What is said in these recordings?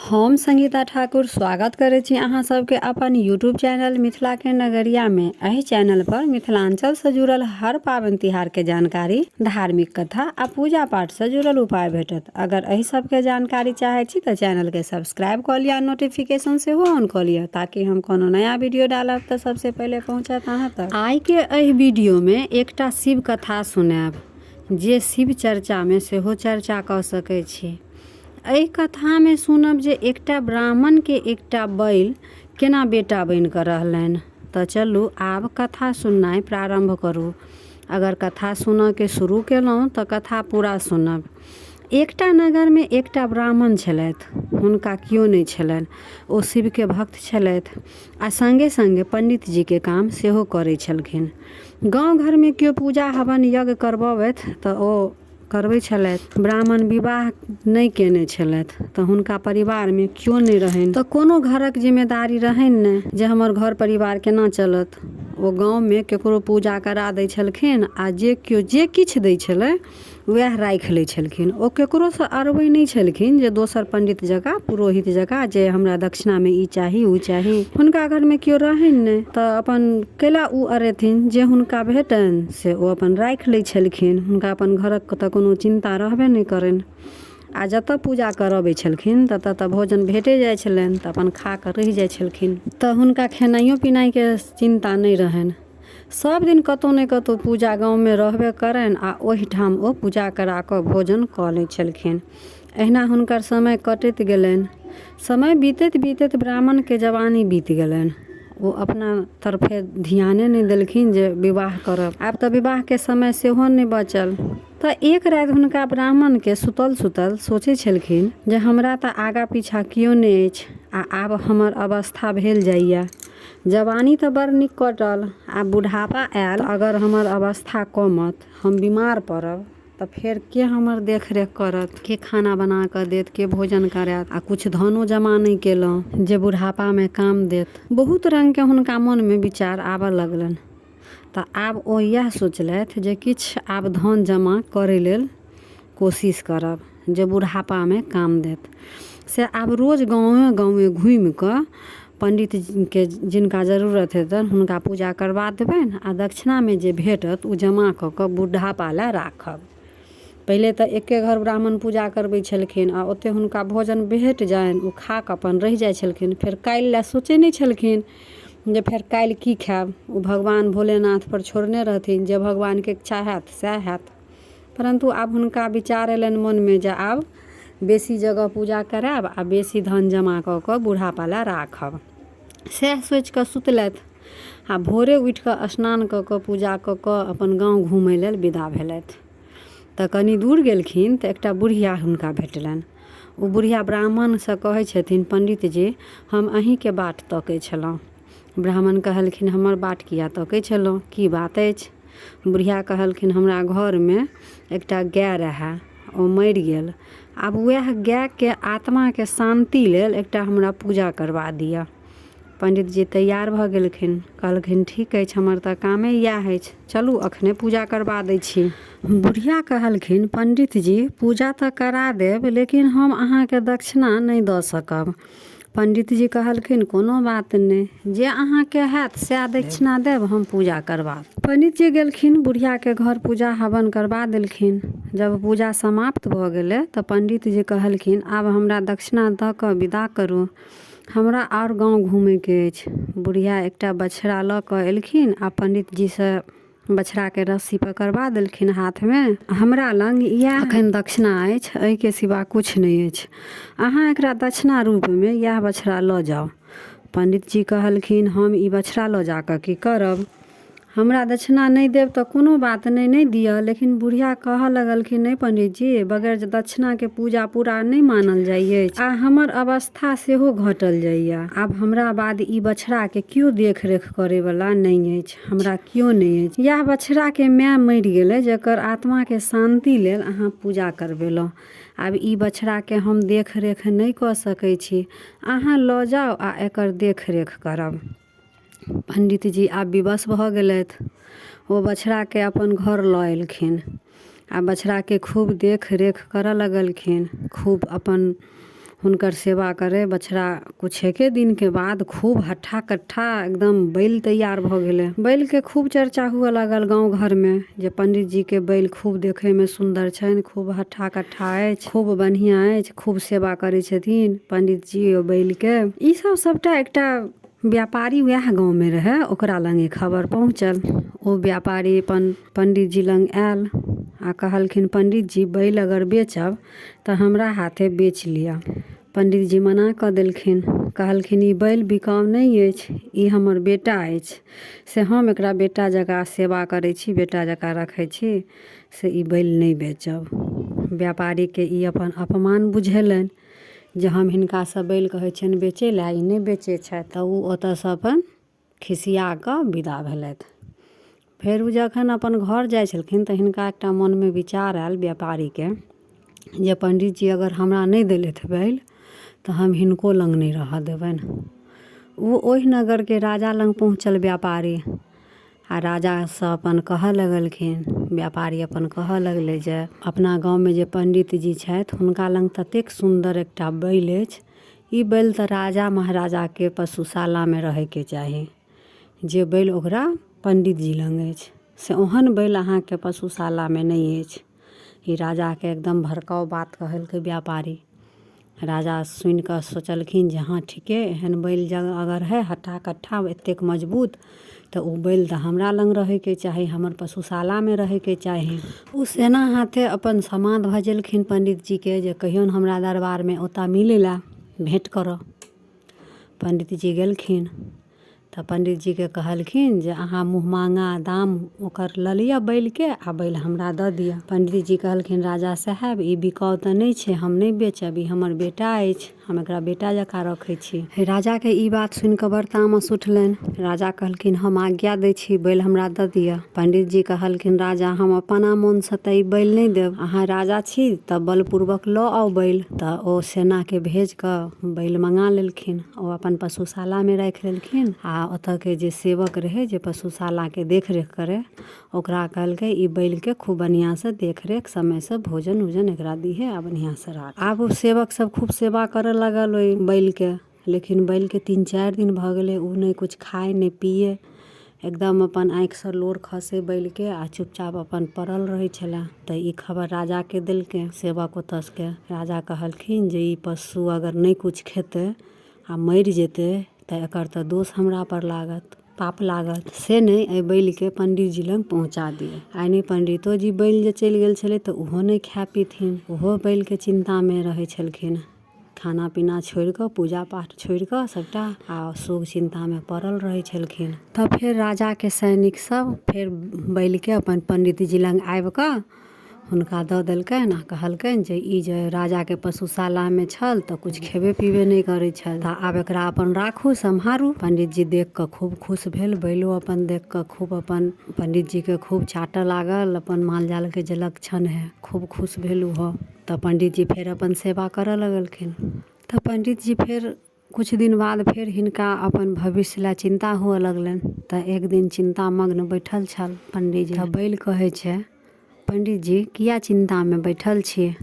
हम संगीता ठाकुर स्वागत करै छी अहाँ सबके अपन यूट्यूब चैनल मिथिला के नगरिया में। एहि चैनल पर मिथिलांचल से जुड़ल हर पावन तिहार के जानकारी, धार्मिक कथा आ पूजा पाठ से जुड़ल उपाय भेटत। अगर एहि सब के जानकारी चाहे छी तो चैनल के सब्सक्राइब कर लिया, नोटिफिकेशन से ऑन कर लिया, ताकि हम कोनो नया वीडियो डालब तो सबसे पहले पहुंचत अहाँ तक। आई के एहि वीडियो में एकटा शिव कथा सुनाब जे शिव चर्चा में सेहो चर्चा कऽ सकै छी। एहि कथा में सुनब जे एकटा ब्राह्मण के एकटा बैल केना बेटा बनि कऽ रहलनि। तऽ चलू आब कथा सुननाइ प्रारंभ करू। अगर कथा सुनऽ के शुरू केलहुँ तऽ कथा पूरा सुनब। एकटा नगर में एकटा ब्राह्मण छलथि, हुनका कियो नहि छलनि। ओ शिव के भक्त छलथि आ संगे संगे पंडित जी के काम सेहो करै छलखिन। गाँव घर में कियो पूजा हवन यज्ञ करबबथि तऽ ओ करबै छलथि। ब्राह्मण विवाह नहि केने छलथि तऽ हुनका परिवार में कियो नहि रहनि, तऽ कोनो घरक जिम्मेदारी रहनि नहि जे हमर घर परिवार केना चलत। ओ गाँव में केकरो पूजा करा दै छलखिन आ जे कियो जे किछु दै छलै वएह राखि लै छलखिन। ओ केकरो से अरबै नहि छलखिन जे दोसर पंडित जकाँ, पुरोहित जकाँ जे हमरा दक्षिणा में ई चाही ऊ चाही। हुनका घर में कियो रहनि नहि तऽ अपन कैला ऊ अरेथिन, जे हुनका भेटनि से ओ अपन राखि लै छलखिन। हुनका अपन घरक तऽ कोनो चिंता रहबे नहि करनि। आ जतऽ पूजा करबै छलखिन ततऽ तऽ भोजन भेटे जाइ छलनि, तऽ अपन खा कऽ रहि जाइ छलखिन। तऽ हुनका खेनाइयो पिनाइ के चिंता नहि रहनि। सब दिन कतौ ने कतौ पूजा गाँव में रहबे करनि आ ओहिठाम ओ पूजा करा कऽ भोजन कऽ लै छलखिन। अहिना हुनकर समय कटैत गेलनि। समय बीतैत बीतैत ब्राह्मण के जवानी बीत गेलनि। ओ अपना तरफे ध्याने नहीं देलखिन जे विवाह करब। आब तऽ विवाह के समय सेहो नहीं बचल। तऽ एक रात हुनका ब्राह्मण के सुतल सुतल सोचै छलखिन जे हमरा तऽ आगा पीछा कियो नहीं अछि आ आब हमर अवस्था भेल जाइया। जवानी तऽ बड़ नीक कटल, आब बुढ़ापा आयल, अगर हमर अवस्था कमत, हम बीमार पड़ब तऽ फेर के हमर देख रेख करत, के खाना बना कऽ देत, के भोजन करत। आ कुछ धनो जमा नहीं केलहुँ जे बुढ़ापा में काम देत। बहुत रंग के हुनका मन में विचार आबऽ लगलनि। तऽ आब ओ यह सोचलथि जे किछु आब धन जमा करै लेल कोशिश करब जे बुढ़ापा में काम देत। से आब रोज गाँवे गाँवे घूमि कऽ पंडित के जिनका जरूरत हेतनि हुनका पूजा करबा देबनि आ दक्षिणा में जे भेटत उ जमा कऽ कऽ बुढ़ापा लए राखब। पहिले तऽ एके घर ब्राह्मण पूजा करबै छलखिन आ ओते हुनका भोजन भेट जानि, ओ खा कऽ अपन रहि जाइ छलखिन। फेर काल्हि लए सोचै नहि छलखिन जे फेर काल्हि की खायब। ओ भगवान भोलेनाथ पर छोड़ने रहथिन, जे भगवान के इच्छा हैत सएह हैत। परंतु आब हुनका विचार एलनि मन में जे आब बेसी जगह पूजा करायब आ बेसी धन जमा कऽ कऽ बुढ़ापा लए राखब। सएह सोचि कऽ सुतलथि आ भोरे उठि कऽ स्नान कऽ कऽ पूजा कऽ कऽ अपन गाँव घूमय लेल विदा भेलथि। तऽ कनी दूर गेलखिन तऽ एकटा बुढ़िया हुनका भेटलनि। ओ बुढ़िया ब्राह्मण से कहै छथिन, पंडित जी हम अहीं के बाट तकै छलहुँ। ब्राह्मण कहलखिन हमर बाट किया तकै छलहुँ, की बात अछि। बुढ़िया कहलखिन हमरा घर में एकटा गाय रहै, ओ मरि गेल। आब वएह गाय के आत्मा के शांति लेल एकटा हमरा पूजा करबा दिअ। पंडित जी तैयार भऽ गेलखिन, कहलखिन ठीक अछि, हमर तऽ कामे इएह अछि, चलू अखने पूजा करबा दै छी। बुढ़िया कहलखिन पंडित जी पूजा तऽ करा देब, लेकिन हम अहाँके दक्षिणा नहीं दऽ सकब। पंडित जी कहलखिन कोनो बात नहीं, जे अहाँके हैत सएह दक्षिणा देब, हम पूजा करबा। पंडित जी गेलखिन बुढ़िया के घर, पूजा हवन करबा देलखिन। जब पूजा समाप्त भऽ गेलै तऽ पंडित जी कहलखिन आब हमरा दक्षिणा दऽ कऽ विदा करू, हमरा और गाँव घूमय के अछि। बुढ़िया एकटा बछड़ा लऽ कऽ एलखिन आ पंडित जी से बछड़ा के रस्सी पकड़बा देलखिन हाथ में। हमरा लंग इएह अखन दक्षिणा अछि, एहि के सिवा कुछ नहीं अछि। अहाँ एकरा दक्षिणा रूप में यह बछड़ा लऽ जाउ। पंडित जी कहलखिन हम ई बछड़ा लऽ जाकऽ की करब, हमरा दक्षिणा नहीं देब तऽ कोनो बात नहीं, नहीं दिअ। लेकिन बुढ़िया कहऽ लगलखिन नहीं पंडित जी, बगैर दक्षिणा के पूजा पूरा नहीं मानल जाइ अछि आ हमर अवस्था सेहो घटल जाइया। आब हमरा बाद ई बछड़ा के कियो देख रेख करे वाला नहीं अछि, हमरा कियो नहीं अछि। यह बछड़ा के माय मरि गेलै, जेकर आत्मा के शांति लेल अहाँ पूजा करबेलहुँ। आब ई बछड़ा के हम देख रेख नहीं कऽ सकै छी, अहाँ लऽ जाउ आ एकर देख रेख करब। पंडित जी आब विवश भऽ गेलथि। ओ बछड़ा के अपन घर लऽ एलखिन आ बछड़ा के खूब देख रेख करऽ लगलखिन। खूब अपन हुनकर सेवा करे। बछड़ा कुछ एके दिन के बाद खूब हट्ठा कट्ठा एकदम बैल तैयार भ गेले। बैल के खूब चर्चा हुआ लागल गांव घर में जे पंडित जी के बैल खूब देखे में सुंदर छन, खूब हट्ठा कट्ठा अछि, खूब बढ़िया अछि, खूब सेवा करे छथिन पंडित जी ओ बैल के। ई सब सबटा एकटा व्यापारी वह गांव में रहे, ओकरा लंग ई खबर पहुंचल। ओ व्यापारी अपन पंडित जी लंग आयल आ कहलखिन पंडित जी बैल अगर बेचब तो हमरा हाथे बेच लिया। पंडित जी मना क देलखिन, कहलखिन ई बैल बिकाऊ नहीं अछि, ई हमर बेटा अछि, से हम एकरा बेटा जकाँ सेवा करै छी, बेटा जकाँ रखै छी, से ई बैल नहीं बेचब। व्यापारी के ई अपन अपमान बुझेलनि जे हम हिनका से बैल कहै छियनि बेचै लए, ई नहीं बेचै छथि। तऽ ओ ओतऽसँ अपन खिसिया कऽ विदा भेलथि। फेर ओ जखन अपन घर जाइ छलखिन तऽ हिनका एकटा मनमे विचार आयल व्यापारी के जे पंडित जी अगर हमरा नहीं देलथि बैल तऽ हम हिनको लंग नहीं रह देबनि। ओ ओहि नगर के राजा लंग पहुँचल व्यापारी आ राजा से अपन कहऽ लगलखिन, व्यापारी अपन कहऽ लगले जे अपना गांव में जे पंडित जी छथि हुनका लंग ततेक सुंदर एकटा बैल अछि, ई बैल तऽ राजा महाराजा के पशुशाला में रहे के चाही। जे बैल ओकरा पंडित जी लंग अछि से ओहन बैल अहाँ के पशुशाला में नहीं अछि। ई राजा के एकदम भड़काऊ बात कहलकै व्यापारी। राजा सुनि कऽ सोचलखिन जे हाँ ठीके, एहन बैल जग अगर है हट्ठा कट्ठा एतेक मजबूत तऽ ओ बैल तऽ हमरा लंग रहे के चाही, हमर पशुशाला में रहे के चाही। ओ सेना हाथे अपन समाद भजेलखिन पंडित जी के जे कहियोन हमरा दरबार में ओता मिले ला, भेंट करऽ। पंडित जी गेलखिन तऽ पंडित जी के कहलखिन जे अहाँ मुँह मांगा दाम ओकर लऽ लिअ बैल के आ बैल हमरा दऽ दिअ। पंडित जी कहलखिन राजा साहब ई बिकाऊ तऽ नहीं छै, हम नहीं बेचब, ई हमर बेटा अछि, हम एकरा बेटा जकाँ रखै छी। राजा के ई बात सुनि कऽ बड़ तामस उठलनि। राजा कहलखिन हम आज्ञा दै छी बैल हमरा दऽ दिअ। पंडित जी कहलखिन राजा हम अपना मन से तऽ ई बैल नहीं देब, अहाँ राजा छी तऽ बलपूर्वक लऽ आउ बैल। तऽ ओ सेना के भेज कऽ बैल मंगा लेलखिन। ओ अपन पशुशाला में राखि लेलखिन आ ओतऽ के जे सेवक रहे जे पशुशाला के देख रेख करे ओकरा कहलकै ई बैल के खूब बढ़िया से देख रेख समय से भोजन उजन एकरा दिहे आ बढ़िया से राख। आब वो सेवक सब खूब सेवा करे लगल ओइ बैल के, लेकिन बैल के 3-4 दिन भ गेले उ नहीं कुछ खाए नहीं पिए, एकदम अपन आँखि से लोर खसे बैल के आ चुपचाप अपन पड़ल रहे छले। तऽ ई खबर राजा के देलकै सेवक ओतऽ के। राजा कहलखिन जे ई पशु अगर नहीं कुछ खेते आ मरि जेते तऽ एकर तऽ दोष हमरा पर लागत, पाप लागत, से नहीं एहि बैल के पंडित जी लंग पहुँचा दिए। आइ नहीं पंडितो जी बैल जे चलि गेल छले तऽ उहो नहीं खाए पीथिन, उहो बैल के चिंता में रहे छलखिन, खाना पीना छोड़ि कऽ पूजा पाठ छोड़ि कऽ सबटा आ शोक चिंता में पड़ल रहे छलखिन। तब फेर राजा के सैनिक सब फेर बैल के अपन पंडित जी लंग आबि कऽ हुनका दऽ देलकनि आ कहलकनि जे ई जे राजा के पशुशाला में छल तऽ कुछ खेबे पीबे नहीं करे छल, तऽ आब एकरा अपन राखू सम्हारू। पंडित जी देख कऽ खूब खुश भेल, बैलो अपन देख कऽ खूब अपन पंडित जी के खूब चाटऽ लागल, अपन माल जाल के जे लक्षण है खूब खुश भेल उहो। तऽ पंडित जी फेर अपन सेवा करऽ लगलखिन। तऽ पंडित जी फेर कुछ दिन बाद फेर हिनका अपन भविष्य ला चिंता हुअ लगलनि। तऽ एक दिन चिंता मग्न बैठल छल पंडित जी। तऽ बैल कहै छै पंडित जी किया चिंता में बैठल छियै।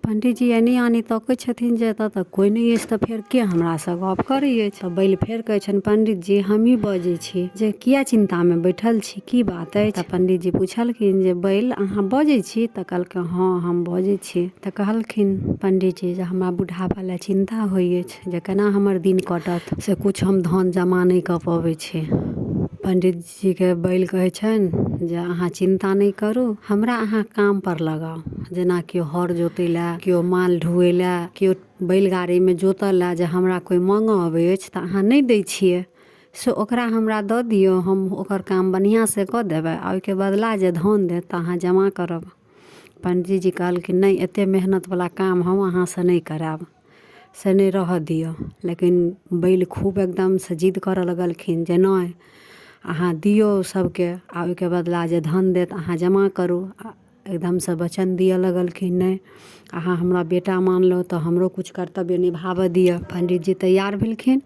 पंडित जी एनी आनी तकै छथिन जे एतऽ तऽ कोई नहीं अछि तऽ फेर के हमरा से गप करै अछि। तऽ बैल फेर कहै छनि पंडित जी हमही बजै छी जे किया चिंता में बैठल छी, की बात अछि। तऽ पंडित जी पूछलखिन जे बैल अहाँ बजै छी, तऽ कहलकै हाँ हम बजै छी। तऽ कहलखिन पंडित जी जे हमरा बुढ़ापा ला चिंता होइ अछि जे केना हमर दिन कटत, से कुछ हम धन जमा नहीं कऽ पबै छी। पंडित जी के बैल कहै छनि जे अहाँ चिंता नहीं करू, हमरा अहाँ काम पर लगाउ, जेना केओ हर जोतै ला, केओ माल ढुए ला, केओ बैलगाड़ी में जोतऽ ला जे हमरा कोई मांगऽ अबै अछि तऽ अहाँ नहीं दै छियै, से ओकरा हमरा दऽ दियौ, हम ओकर काम बढ़िया से कऽ देबै आ ओइके बदला जे धन देत तऽ अहाँ जमा करब। पंडित जी कहलखिन नहीं एते मेहनत वाला काम हम अहाँ से नहीं करायब, से नहीं रहऽ दियौ। लेकिन बैल खूब एकदम से जिद करऽ लगलखिन जे नहीं अहाँ दियौ सबके आ ओइके बदला जे धन देत अहाँ जमा करू। एकदम से वचन दिअ लगलखिन नहीं अहाँ हमरा बेटा मानलहुँ तऽ हमरो कुछ कर्तव्य निभाबऽ दिअ। पंडित जी तैयार भेलखिन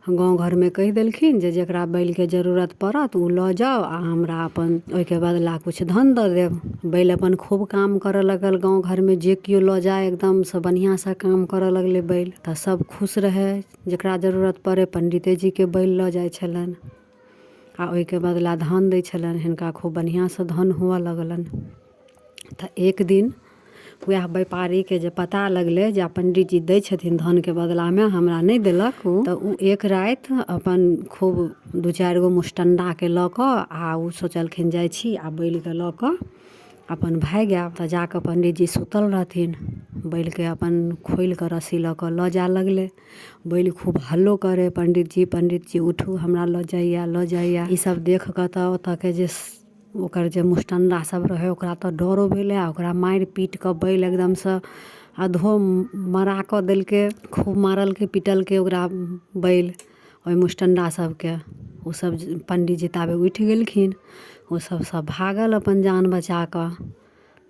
गाँव घर में कह देलखिन जे जकरा बैल के जरूरत पड़त उ लऽ जाओ आ हमरा अपन ओइके बदला कुछ धन दऽ देब। बैल अपन खूब काम करऽ लगल गाँव घर में, जे केओ लऽ जाए एकदम से बढ़िया से काम करऽ लगले बैल। तऽ सब खुश रहे, जकरा जरूरत पड़े पंडिते जी के बैल लऽ जाए छलन आ ओइके बदला धन दै छलन। हिनका खूब बढ़िया से धन हुअ लगलन। तऽ एक दिन वएह व्यापारी के जे पता लगले जे पंडित जी दै छथिन धन के बदला में, हमरा नहीं देलक, तऽ उ एक रात अपन खूब 2-4 गो मुस्टंडा के लऽ कऽ आ उ सोचलखिन जाइ छी आ बैल के लऽ कऽ अपन भागि आयब। तऽ जाकऽ पंडित जी सुतल रहथिन, बैल के अपन खोलि कऽ रस्सी लऽ कऽ लऽ जाए लगले। बैल खूब हल्लो करे, पंडित जी उठू, हमरा लऽ जाइया। ई सब देख कऽ तऽ ओतऽ के जे ओकर जे मुस्टंडा सब रहे ओकरा तऽ डरो भेलै आ ओकरा मारि पीट कऽ बैल एकदम से अधो मरा कऽ देलकै। खूब मारलकै पीटलकै ओकरा बैल ओइ मुस्टंडा सबके। उ सब पंडित जी ताबे उठि गेलखिन, उ सब भागल अपन जान बचा कऽ।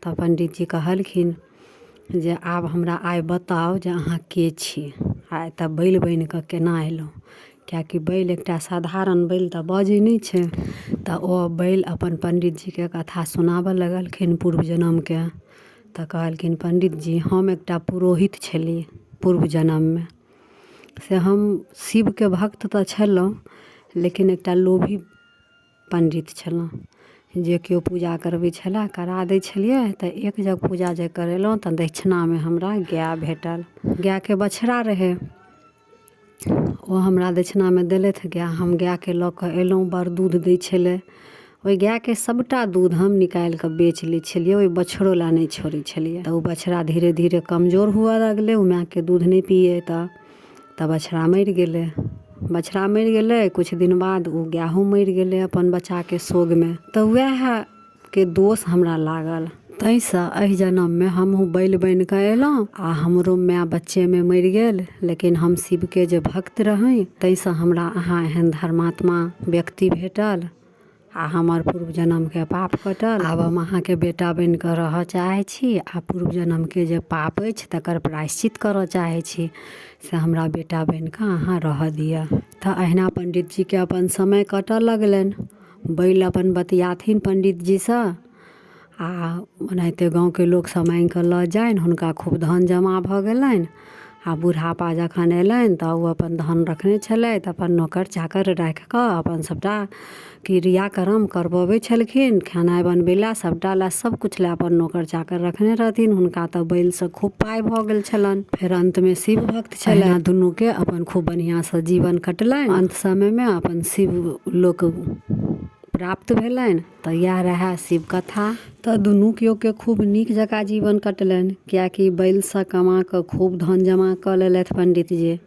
तऽ पंडित जी कहलखिन जे आब हमरा आइ बताउ जे अहाँ के छी आ एतऽ बैल बनि कऽ केना अयलहुँ, किएकि बैल एकटा साधारण बैल तऽ बजै नहि छै। तऽ ओ बैल अपन पंडित जी के कथा सुनाबऽ लगलखिन पूर्व जन्म के। तऽ कहलखिन पंडित जी हम एकटा पुरोहित छली पूर्व जन्म में, से हम शिव के भक्त तऽ छलहुँ लेकिन एकटा लोभी पंडित छलहुँ। जे केओ पूजा करबै छलै करा दै छलियै। तऽ एक जग पूजा जे करेलहुँ तऽ दक्षिणा में हमरा गाय भेटल। गाय के बछड़ा रहे, ओ हमरा दक्षिणा में देलथि गाय। हम गाय के लऽ कऽ एलहुँ, बड़ दूध दै छलै। ओइ गाय के सबटा दूध हम निकालि कऽ बेच लै छलियै, ओइ बछड़ो ला नहीं छोड़ै छलियै। तऽ उ बछड़ा धीरे धीरे कमजोर हुअ लगलै, उ माय के दूध नहीं पिए तऽ बछड़ा मरि गेलै। कुछ दिन बाद उ गायो मरि गेलै अपन बच्चा के शोग में। तऽ वएह के दोष हमरा लागल। तैसँ एहि जन्म में हमहूँ बैल बनि कऽ एलहुँ आ हमरो माय बच्चे में मरि गेल। लेकिन हम शिव के जे भक्त रही तैसँ हमरा अहाँ एहन धर्मात्मा व्यक्ति भेटल आ हमर पूर्व जन्म के पाप कटल। आब हम अहाँ के बेटा बनि कऽ रहऽ चाहै छी आ पूर्व जन्म के जे पाप अछि तकर प्रायश्चित करऽ चाहै छी, से हमरा बेटा बनि कऽ अहाँ रहऽ दिअ। तऽ अहिना पंडित जी के अपन समय कटऽ लगलनि। बैल अपन बतियाथिन पंडित जी सँ आ ओनाहिते गाँव के लोक सब मांगि कऽ लऽ जानि। हुनका खूब धन जमा भऽ गेलनि आ बुढ़ापा जखन एलनि तऽ उ अपन धन रखने छलथि, अपन नौकर चाकर राखि कऽ अपन सबटा क्रियाक्रम करबबै छलखिन। खेनाइ बनबै लए सबटा लए सबकुछ लए अपन नौकर चाकर रखने रहथिन। हुनका तऽ बैल से खूब पाइ भऽ गेल छलनि। फेर अंत में शिव भक्त छलनि, दुनू के अपन खूब बढ़िया से जीवन कटलनि। अंत समय में अपन शिव लोक प्राप्त भेलनि। तऽ इएह रहै शिव कथा। तऽ दुनू केओ के खूब नीक जकाँ जीवन कटलनि, किएकि बैल से कमा कऽ खूब धन जमा कऽ लेलथि पंडित जी,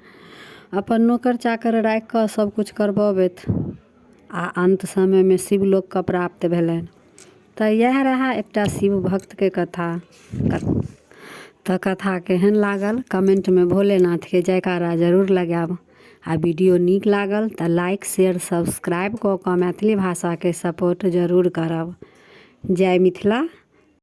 अपन नौकर चाकर राखि कऽ सब कुछ करबबैत आ अंत समय में शिव लोक के प्राप्त भेलनि। तऽ इएह रहा एकटा शिव भक्त के कथा। तऽ कथा केहन लागल कमेंट में भोलेनाथ के जयकारा जरूर लगायब। आ वीडियो नीक लागल तऽ लाइक शेयर सब्सक्राइब कऽ कऽ मैथिली भाषा के सपोर्ट जरूर करब। जय मिथिला।